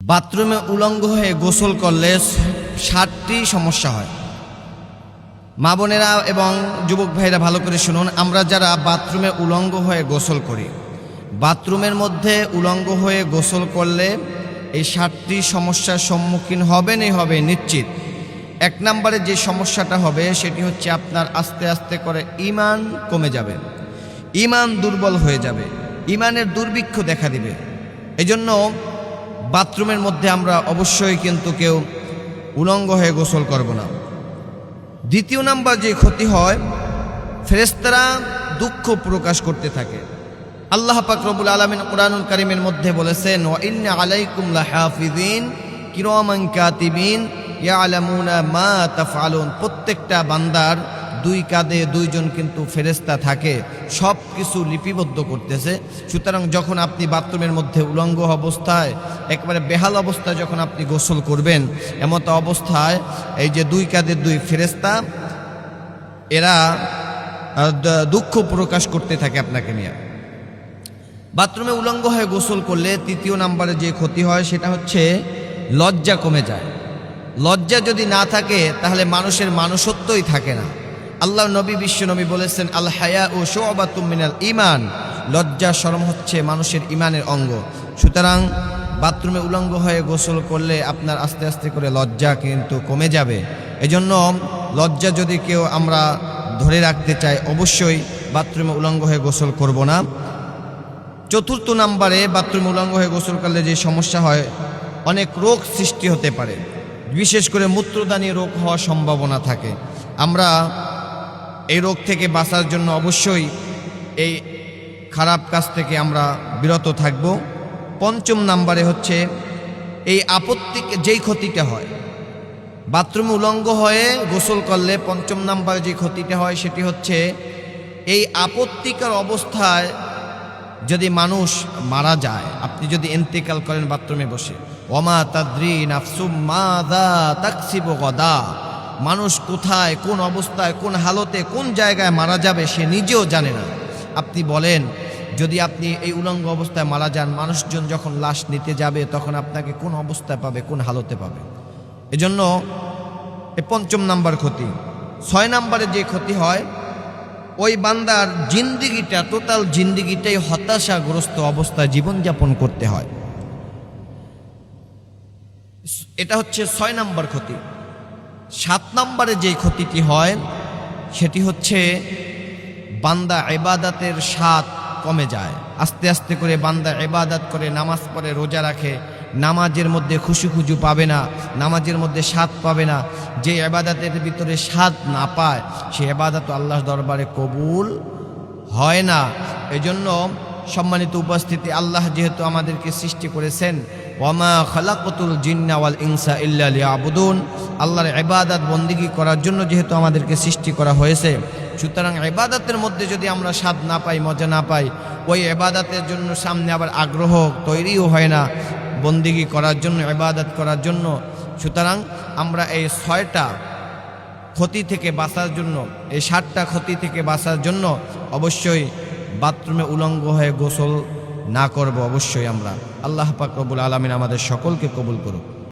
বাথরুমে উলঙ্গ হয়ে গোসল করলে 7টি সমস্যা হয়। মা বোনেরা এবং যুবক ভাইরা ভালো করে শুনুন, আমরা যারা বাথরুমে উলঙ্গ হয়ে গোসল করি, বাথরুমের মধ্যে উলঙ্গ হয়ে গোসল করলে এই 7টি সমস্যার সম্মুখীন হবেনই হবে নিশ্চিত। 1 নম্বরে যে সমস্যাটা হবে সেটি হচ্ছে আপনার আস্তে আস্তে করে ঈমান কমে যাবে, ঈমান দুর্বল হয়ে যাবে, ঈমানের দুর্ভিক্ষ দেখা দিবে। এজন্য বাথরুমের মধ্যে আমরা অবশ্যই কিন্তু কেউ উলঙ্গ হয়ে গোসল করব না। 2 নম্বর যে ক্ষতি হয়, ফেরেশতারা দুঃখ প্রকাশ করতে থাকে। আল্লাহ পাক রব্বুল আলামিন কুরআনুল কারীমের মধ্যে বলেছেন, ওয়া ইন্না আলাইকুম লাহাফিজিন কিরামান কাতিবিন ইয়ালামুনা মা তাফআলুন। প্রত্যেকটা বান্দার 2 কাঁধে 2 জন কিন্তু ফেরেশতা থাকে, সব কিছু লিপিবদ্ধ করতেছে। সুতরাং যখন আপনি বাথরুমের মধ্যে উলঙ্গ অবস্থায় একেবারে বেহাল অবস্থায় যখন আপনি গোসল করবেন, এমত অবস্থায় এই যে 2 কাঁধে 2 ফেরেশতা এরা দুঃখ প্রকাশ করতে থাকে আপনাকে নিয়ে। বাথরুমে উলঙ্গ হয়ে গোসল করলে 3 নম্বরে যে ক্ষতি হয় সেটা হচ্ছে লজ্জা কমে যায়। লজ্জা যদি না থাকে তাহলে মানুষের মানুষত্বই থাকে না। আল্লাহ নবী বিশ্ব নবী বলেছেন, আল হায়াউ শু'বাতুম মিনাল ঈমান। লজ্জা শরম হচ্ছে মানুষের ঈমানের অঙ্গ। সুতরাং বাথরুমে উলঙ্গ হয়ে গোসল করলে আপনার আস্তে আস্তে করে লজ্জা কিন্তু কমে যাবে। এজন্য লজ্জা যদি কেউ আমরা ধরে রাখতে চাই, অবশ্যই বাথরুমে উলঙ্গ হয়ে গোসল করব না। 4 নম্বরে বাথরুমে উলঙ্গ হয়ে গোসল করলে যে সমস্যা হয়, অনেক রোগ সৃষ্টি হতে পারে, বিশেষ করে মূত্রদানী রোগ হওয়ার সম্ভাবনা থাকে। আমরা এই রোগ থেকে বাঁচার জন্য অবশ্যই এই খারাপ কাজ থেকে আমরা বিরত থাকব। 5 নম্বরে হচ্ছে এই আপত্তি যেই ক্ষতিটা হয়, বাথরুমে উলঙ্গ হয়ে গোসল করলে 5 নম্বরে যে ক্ষতিটা হয় সেটি হচ্ছে এই আপত্তিকর অবস্থায় যদি মানুষ মারা যায়, আপনি যদি ইন্তেকাল করেন বাথরুমে বসে, ওমা তাদরি নাফসুম মাযা তাকসিবু গাদা, মানুষ কোথায়, কোন অবস্থায়, কোন হালতে, কোন জায়গায় মারা যাবে সে নিজেও জানে না। আপনি বলেন, যদি আপনি এই উলঙ্গ অবস্থায় মারা যান, মানুষজন যখন লাশ নিতে যাবে তখন আপনাকে কোন অবস্থায় পাবে, কোন হালতে পাবে। এজন্য এই 5 নম্বর ক্ষতি। 6 নম্বরে যে ক্ষতি হয়, ওই বান্দার জিন্দিগিটা, টোটাল জিন্দিগিটাই হতাশাগ্রস্ত অবস্থায় জীবনযাপন করতে হয়। এটা হচ্ছে 6 নম্বর ক্ষতি। 7 নম্বরে যে ক্ষতিটি হয় সেটি হচ্ছে বান্দা ইবাদতের স্বাদ কমে যায়। আস্তে আস্তে করে বান্দা ইবাদত করে, নামাজ পড়ে, রোজা রাখে, নামাজের মধ্যে খুশু পাবে না, নামাজের মধ্যে স্বাদ পাবে না। যে ইবাদতের ভিতরে স্বাদ না পায় সে ইবাদত আল্লাহর দরবারে কবুল হয় না। এজন্য সম্মানিত উপস্থিতি, আল্লাহ যেহেতু আমাদেরকে সৃষ্টি করেছেন, ওয়ামা খালাকাতুল জিন্না ওয়াল ইনসা ইল্লা লিয়াবুদুন, আল্লাহর ইবাদত বন্দেগী করার জন্য যেহেতু আমাদেরকে সৃষ্টি করা হয়েছে, সুতরাং ইবাদতের মধ্যে যদি আমরা স্বাদ না পাই, মজা না পাই, ওই ইবাদতের জন্য সামনে আবার আগ্রহ তৈরিও হয় না বন্দেগী করার জন্য, ইবাদত করার জন্য। সুতরাং আমরা এই 6টা ক্ষতি থেকে বাঁচার জন্য, এই 7টা ক্ষতি থেকে বাঁচার জন্য অবশ্যই বাথরুমে উলঙ্গ হয়ে গোসল না করব অবশ্যই আমরা। আল্লাহ পাক রব্বুল আলামিন আমাদের সকলকে কবুল করুক।